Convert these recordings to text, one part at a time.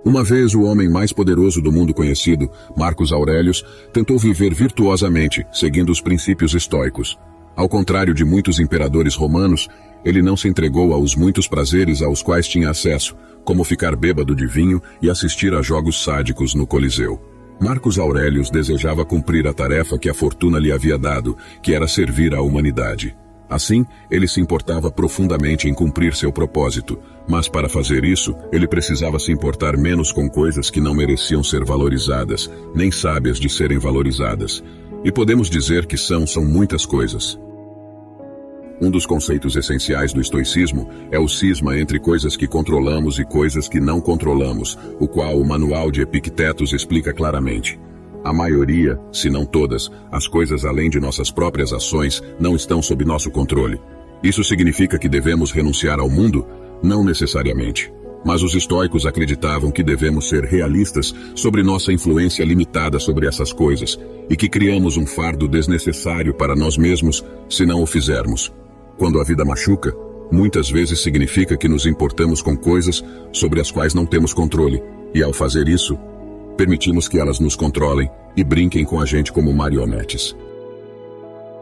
Uma vez o homem mais poderoso do mundo conhecido, Marcos Aurelius, tentou viver virtuosamente, seguindo os princípios estoicos. Ao contrário de muitos imperadores romanos, ele não se entregou aos muitos prazeres aos quais tinha acesso, como ficar bêbado de vinho e assistir a jogos sádicos no Coliseu. Marcos Aurelius desejava cumprir a tarefa que a fortuna lhe havia dado, que era servir à humanidade. Assim, ele se importava profundamente em cumprir seu propósito, mas para fazer isso, ele precisava se importar menos com coisas que não mereciam ser valorizadas, nem sábias de serem valorizadas. E podemos dizer que são muitas coisas. Um dos conceitos essenciais do estoicismo é o cisma entre coisas que controlamos e coisas que não controlamos, o qual o manual de Epictetus explica claramente. A maioria, se não todas, as coisas além de nossas próprias ações não estão sob nosso controle. Isso significa que devemos renunciar ao mundo? Não necessariamente. Mas os estoicos acreditavam que devemos ser realistas sobre nossa influência limitada sobre essas coisas e que criamos um fardo desnecessário para nós mesmos se não o fizermos. Quando a vida machuca, muitas vezes significa que nos importamos com coisas sobre as quais não temos controle, e ao fazer isso, permitimos que elas nos controlem e brinquem com a gente como marionetes.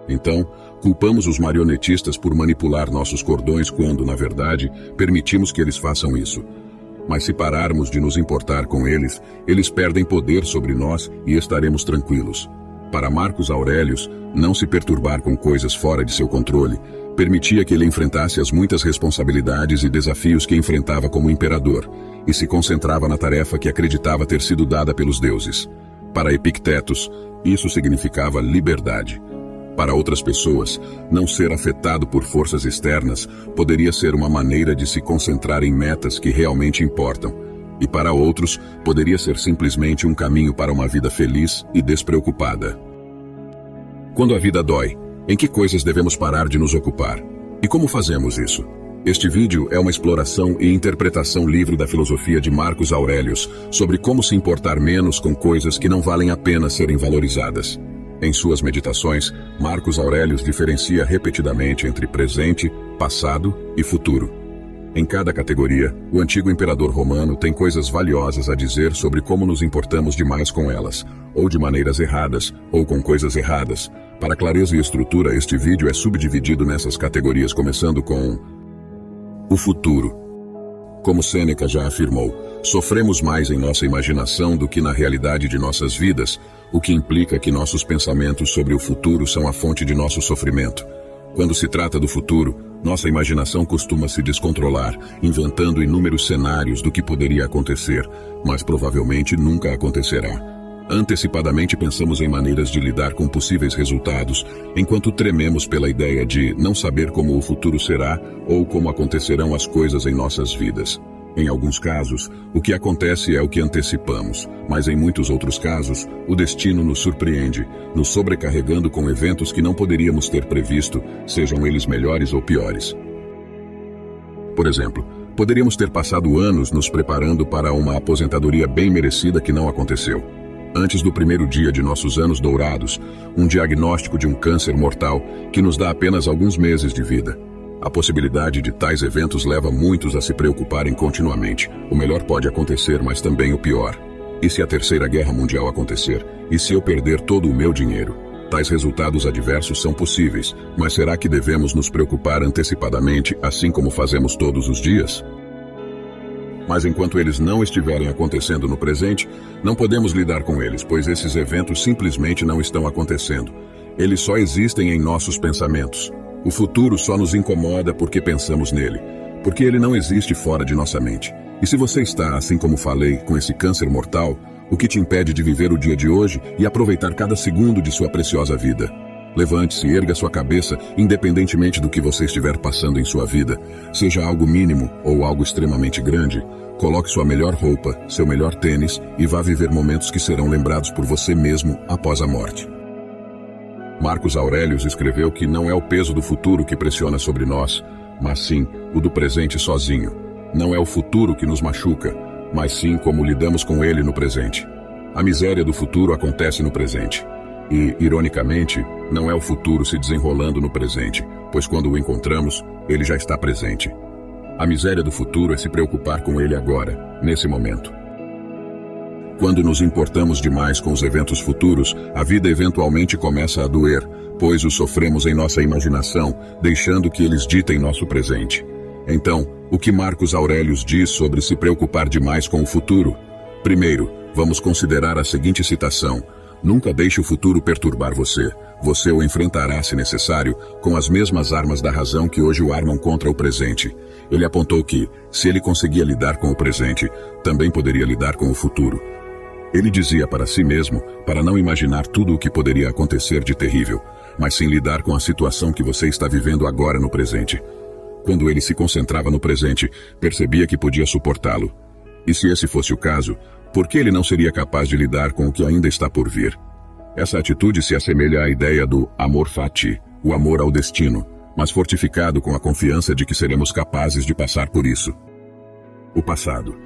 Então, culpamos os marionetistas por manipular nossos cordões quando, na verdade, permitimos que eles façam isso. Mas se pararmos de nos importar com eles, eles perdem poder sobre nós e estaremos tranquilos. Para Marcos Aurelius, não se perturbar com coisas fora de seu controle permitia que ele enfrentasse as muitas responsabilidades e desafios que enfrentava como imperador, e se concentrava na tarefa que acreditava ter sido dada pelos deuses. Para Epictetus, isso significava liberdade. Para outras pessoas, não ser afetado por forças externas poderia ser uma maneira de se concentrar em metas que realmente importam, e para outros, poderia ser simplesmente um caminho para uma vida feliz e despreocupada. Quando a vida dói, em que coisas devemos parar de nos ocupar? E como fazemos isso? Este vídeo é uma exploração e interpretação livre da filosofia de Marcos Aurelius sobre como se importar menos com coisas que não valem a pena serem valorizadas. Em suas meditações, Marcos Aurelius diferencia repetidamente entre presente, passado e futuro. Em cada categoria, o antigo imperador romano tem coisas valiosas a dizer sobre como nos importamos demais com elas, ou de maneiras erradas, ou com coisas erradas. Para clareza e estrutura, este vídeo é subdividido nessas categorias, começando com o futuro. Como Sêneca já afirmou, sofremos mais em nossa imaginação do que na realidade de nossas vidas, o que implica que nossos pensamentos sobre o futuro são a fonte de nosso sofrimento. Quando se trata do futuro, nossa imaginação costuma se descontrolar, inventando inúmeros cenários do que poderia acontecer, mas provavelmente nunca acontecerá. Antecipadamente pensamos em maneiras de lidar com possíveis resultados, enquanto trememos pela ideia de não saber como o futuro será ou como acontecerão as coisas em nossas vidas. Em alguns casos, o que acontece é o que antecipamos, mas em muitos outros casos, o destino nos surpreende, nos sobrecarregando com eventos que não poderíamos ter previsto, sejam eles melhores ou piores. Por exemplo, poderíamos ter passado anos nos preparando para uma aposentadoria bem merecida que não aconteceu. Antes do primeiro dia de nossos anos dourados, um diagnóstico de um câncer mortal que nos dá apenas alguns meses de vida. A possibilidade de tais eventos leva muitos a se preocuparem continuamente. O melhor pode acontecer, mas também o pior. E se a Terceira Guerra Mundial acontecer? E se eu perder todo o meu dinheiro? Tais resultados adversos são possíveis, mas será que devemos nos preocupar antecipadamente, assim como fazemos todos os dias? Mas enquanto eles não estiverem acontecendo no presente, não podemos lidar com eles, pois esses eventos simplesmente não estão acontecendo. Eles só existem em nossos pensamentos. O futuro só nos incomoda porque pensamos nele, porque ele não existe fora de nossa mente. E se você está, assim como falei, com esse câncer mortal, o que te impede de viver o dia de hoje e aproveitar cada segundo de sua preciosa vida? Levante-se e erga sua cabeça, independentemente do que você estiver passando em sua vida, seja algo mínimo ou algo extremamente grande. Coloque sua melhor roupa, seu melhor tênis e vá viver momentos que serão lembrados por você mesmo após a morte. Marcos Aurelius escreveu que não é o peso do futuro que pressiona sobre nós, mas sim o do presente sozinho. Não é o futuro que nos machuca, mas sim como lidamos com ele no presente. A miséria do futuro acontece no presente. E, ironicamente, não é o futuro se desenrolando no presente, pois quando o encontramos, ele já está presente. A miséria do futuro é se preocupar com ele agora, nesse momento. Quando nos importamos demais com os eventos futuros, a vida eventualmente começa a doer, pois os sofremos em nossa imaginação, deixando que eles ditem nosso presente. Então, o que Marcos Aurelius diz sobre se preocupar demais com o futuro? Primeiro, vamos considerar a seguinte citação: nunca deixe o futuro perturbar você. Você o enfrentará, se necessário, com as mesmas armas da razão que hoje o armam contra o presente. Ele apontou que, se ele conseguia lidar com o presente, também poderia lidar com o futuro. Ele dizia para si mesmo, para não imaginar tudo o que poderia acontecer de terrível, mas sim lidar com a situação que você está vivendo agora no presente. Quando ele se concentrava no presente, percebia que podia suportá-lo. E se esse fosse o caso, por que ele não seria capaz de lidar com o que ainda está por vir? Essa atitude se assemelha à ideia do amor fati, o amor ao destino, mas fortificado com a confiança de que seremos capazes de passar por isso. O passado.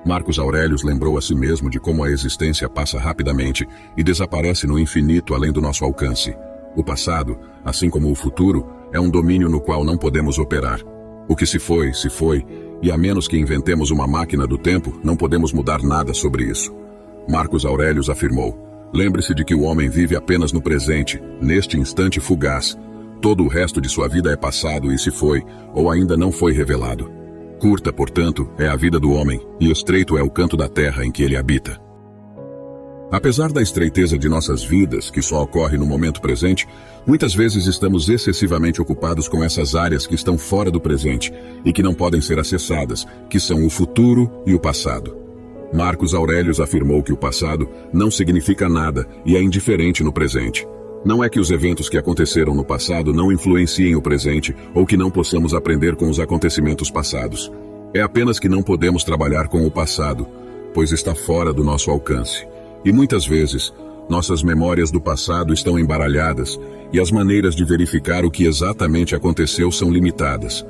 Marcos Aurelius lembrou a si mesmo de como a existência passa rapidamente e desaparece no infinito além do nosso alcance. O passado, assim como o futuro, é um domínio no qual não podemos operar. O que se foi, e a menos que inventemos uma máquina do tempo, não podemos mudar nada sobre isso. Marcos Aurelius afirmou: lembre-se de que o homem vive apenas no presente, neste instante fugaz. Todo o resto de sua vida é passado e se foi, ou ainda não foi revelado. Curta, portanto, é a vida do homem, e estreito é o canto da terra em que ele habita. Apesar da estreiteza de nossas vidas, que só ocorre no momento presente, muitas vezes estamos excessivamente ocupados com essas áreas que estão fora do presente e que não podem ser acessadas, que são o futuro e o passado. Marcos Aurelius afirmou que o passado não significa nada e é indiferente no presente. Não é que os eventos que aconteceram no passado não influenciem o presente ou que não possamos aprender com os acontecimentos passados. É apenas que não podemos trabalhar com o passado, pois está fora do nosso alcance. E muitas vezes, nossas memórias do passado estão embaralhadas e as maneiras de verificar o que exatamente aconteceu são limitadas.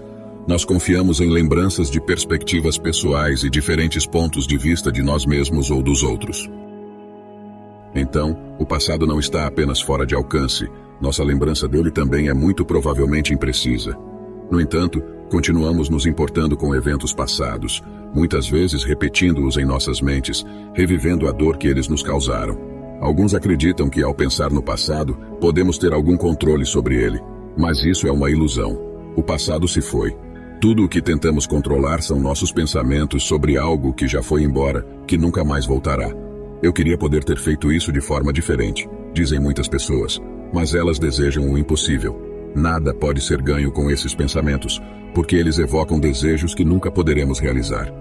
Nós confiamos em lembranças de perspectivas pessoais e diferentes pontos de vista de nós mesmos ou dos outros. Então, o passado não está apenas fora de alcance, nossa lembrança dele também é muito provavelmente imprecisa. No entanto, continuamos nos importando com eventos passados, muitas vezes repetindo-os em nossas mentes, revivendo a dor que eles nos causaram. Alguns acreditam que ao pensar no passado, podemos ter algum controle sobre ele, mas isso é uma ilusão. O passado se foi. Tudo o que tentamos controlar são nossos pensamentos sobre algo que já foi embora, que nunca mais voltará. Eu queria poder ter feito isso de forma diferente, dizem muitas pessoas, mas elas desejam o impossível. Nada pode ser ganho com esses pensamentos, porque eles evocam desejos que nunca poderemos realizar.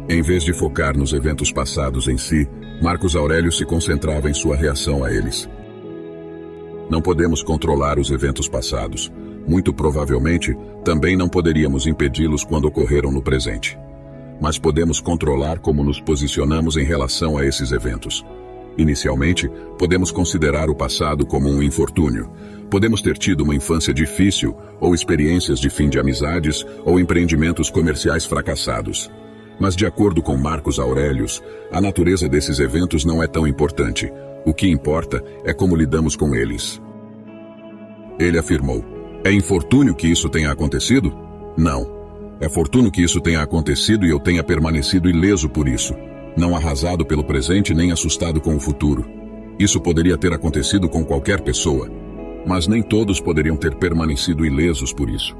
Em vez de focar nos eventos passados em si, Marcos Aurelius se concentrava em sua reação a eles. Não podemos controlar os eventos passados. Muito provavelmente, também não poderíamos impedi-los quando ocorreram no presente. Mas podemos controlar como nos posicionamos em relação a esses eventos. Inicialmente, podemos considerar o passado como um infortúnio. Podemos ter tido uma infância difícil, ou experiências de fim de amizades, ou empreendimentos comerciais fracassados. Mas de acordo com Marcos Aurelius, a natureza desses eventos não é tão importante. O que importa é como lidamos com eles. Ele afirmou: é infortúnio que isso tenha acontecido? Não. É fortuno que isso tenha acontecido e eu tenha permanecido ileso por isso, não arrasado pelo presente nem assustado com o futuro. Isso poderia ter acontecido com qualquer pessoa, mas nem todos poderiam ter permanecido ilesos por isso.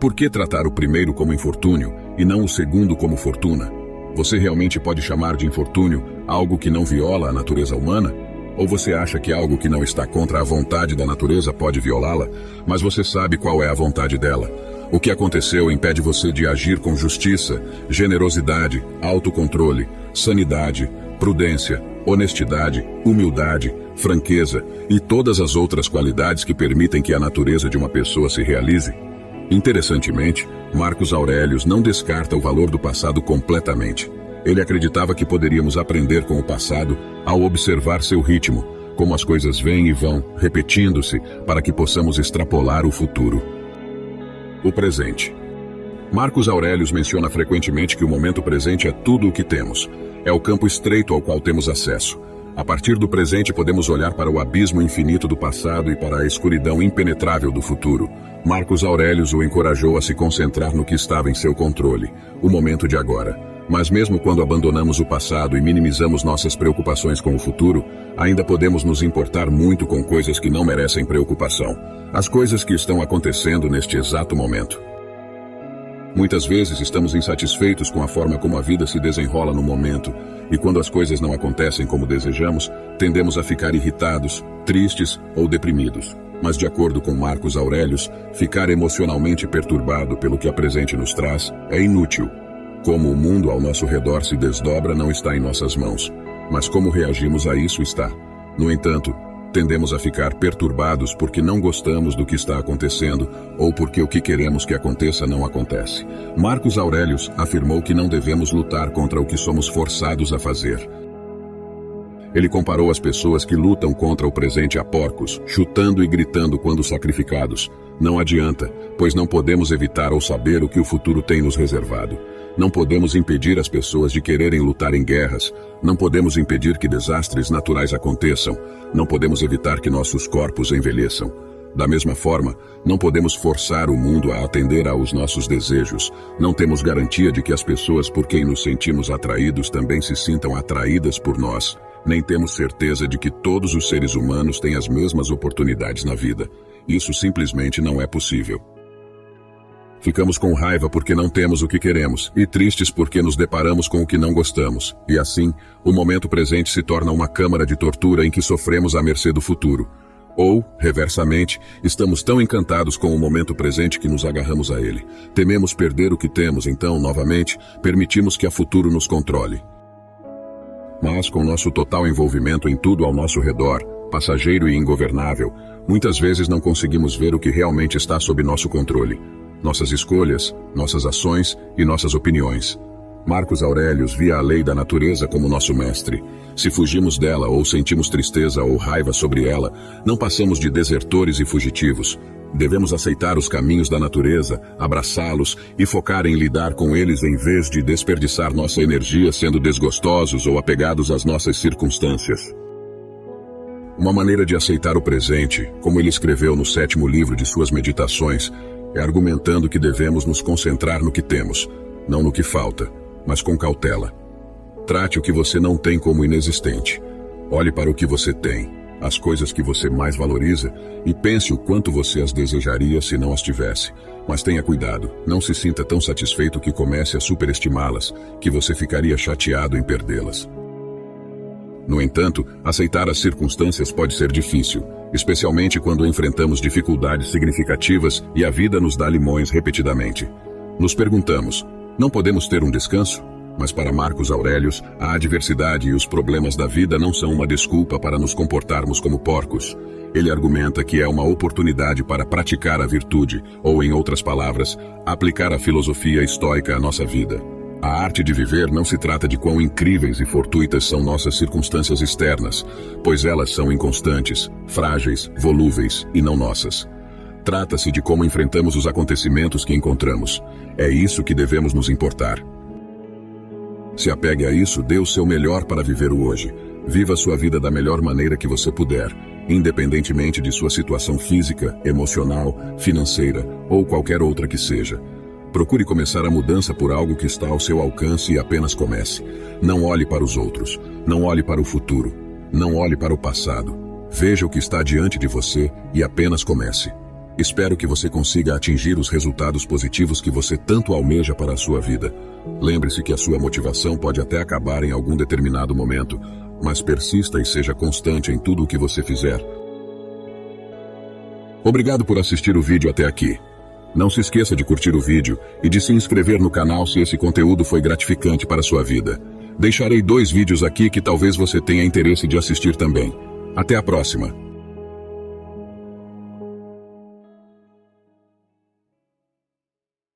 Por que tratar o primeiro como infortúnio e não o segundo como fortuna? Você realmente pode chamar de infortúnio algo que não viola a natureza humana? Ou você acha que algo que não está contra a vontade da natureza pode violá-la, mas você sabe qual é a vontade dela? O que aconteceu impede você de agir com justiça, generosidade, autocontrole, sanidade, prudência, honestidade, humildade, franqueza e todas as outras qualidades que permitem que a natureza de uma pessoa se realize? Interessantemente, Marcos Aurelius não descarta o valor do passado completamente. Ele acreditava que poderíamos aprender com o passado ao observar seu ritmo, como as coisas vêm e vão, repetindo-se, para que possamos extrapolar o futuro. O presente. Marcos Aurelius menciona frequentemente que o momento presente é tudo o que temos. É o campo estreito ao qual temos acesso. A partir do presente podemos olhar para o abismo infinito do passado e para a escuridão impenetrável do futuro. Marcos Aurelius o encorajou a se concentrar no que estava em seu controle, o momento de agora. Mas mesmo quando abandonamos o passado e minimizamos nossas preocupações com o futuro, ainda podemos nos importar muito com coisas que não merecem preocupação. As coisas que estão acontecendo neste exato momento. Muitas vezes estamos insatisfeitos com a forma como a vida se desenrola no momento, e quando as coisas não acontecem como desejamos, tendemos a ficar irritados, tristes ou deprimidos. Mas de acordo com Marcos Aurelius, ficar emocionalmente perturbado pelo que a presente nos traz é inútil. Como o mundo ao nosso redor se desdobra não está em nossas mãos, mas como reagimos a isso está. No entanto, tendemos a ficar perturbados porque não gostamos do que está acontecendo ou porque o que queremos que aconteça não acontece. Marcos Aurelius afirmou que não devemos lutar contra o que somos forçados a fazer. Ele comparou as pessoas que lutam contra o presente a porcos, chutando e gritando quando sacrificados. Não adianta, pois não podemos evitar ou saber o que o futuro tem nos reservado. Não podemos impedir as pessoas de quererem lutar em guerras. Não podemos impedir que desastres naturais aconteçam. Não podemos evitar que nossos corpos envelheçam. Da mesma forma, não podemos forçar o mundo a atender aos nossos desejos. Não temos garantia de que as pessoas por quem nos sentimos atraídos também se sintam atraídas por nós. Nem temos certeza de que todos os seres humanos têm as mesmas oportunidades na vida. Isso simplesmente não é possível. Ficamos com raiva porque não temos o que queremos, e tristes porque nos deparamos com o que não gostamos. E assim, o momento presente se torna uma câmara de tortura em que sofremos à mercê do futuro. Ou, reversamente, estamos tão encantados com o momento presente que nos agarramos a ele. Tememos perder o que temos, então, novamente, permitimos que a futuro nos controle. Mas, com nosso total envolvimento em tudo ao nosso redor, passageiro e ingovernável, muitas vezes não conseguimos ver o que realmente está sob nosso controle. Nossas escolhas, nossas ações e nossas opiniões. Marcos Aurelius via a lei da natureza como nosso mestre. Se fugimos dela ou sentimos tristeza ou raiva sobre ela, não passamos de desertores e fugitivos. Devemos aceitar os caminhos da natureza, abraçá-los e focar em lidar com eles em vez de desperdiçar nossa energia sendo desgostosos ou apegados às nossas circunstâncias. Uma maneira de aceitar o presente, como ele escreveu no 7º livro de suas meditações, é argumentando que devemos nos concentrar no que temos, não no que falta, mas com cautela. Trate o que você não tem como inexistente. Olhe para o que você tem, as coisas que você mais valoriza, e pense o quanto você as desejaria se não as tivesse. Mas tenha cuidado, não se sinta tão satisfeito que comece a superestimá-las, que você ficaria chateado em perdê-las. No entanto, aceitar as circunstâncias pode ser difícil, especialmente quando enfrentamos dificuldades significativas e a vida nos dá limões repetidamente. Nos perguntamos, não podemos ter um descanso? Mas para Marcos Aurelius, a adversidade e os problemas da vida não são uma desculpa para nos comportarmos como porcos. Ele argumenta que é uma oportunidade para praticar a virtude, ou em outras palavras, aplicar a filosofia estoica à nossa vida. A arte de viver não se trata de quão incríveis e fortuitas são nossas circunstâncias externas, pois elas são inconstantes, frágeis, volúveis e não nossas. Trata-se de como enfrentamos os acontecimentos que encontramos. É isso que devemos nos importar. Se apegue a isso, dê o seu melhor para viver o hoje. Viva sua vida da melhor maneira que você puder, independentemente de sua situação física, emocional, financeira ou qualquer outra que seja. Procure começar a mudança por algo que está ao seu alcance e apenas comece. Não olhe para os outros. Não olhe para o futuro. Não olhe para o passado. Veja o que está diante de você e apenas comece. Espero que você consiga atingir os resultados positivos que você tanto almeja para a sua vida. Lembre-se que a sua motivação pode até acabar em algum determinado momento, mas persista e seja constante em tudo o que você fizer. Obrigado por assistir o vídeo até aqui. Não se esqueça de curtir o vídeo e de se inscrever no canal se esse conteúdo foi gratificante para a sua vida. Deixarei 2 vídeos aqui que talvez você tenha interesse de assistir também. Até a próxima!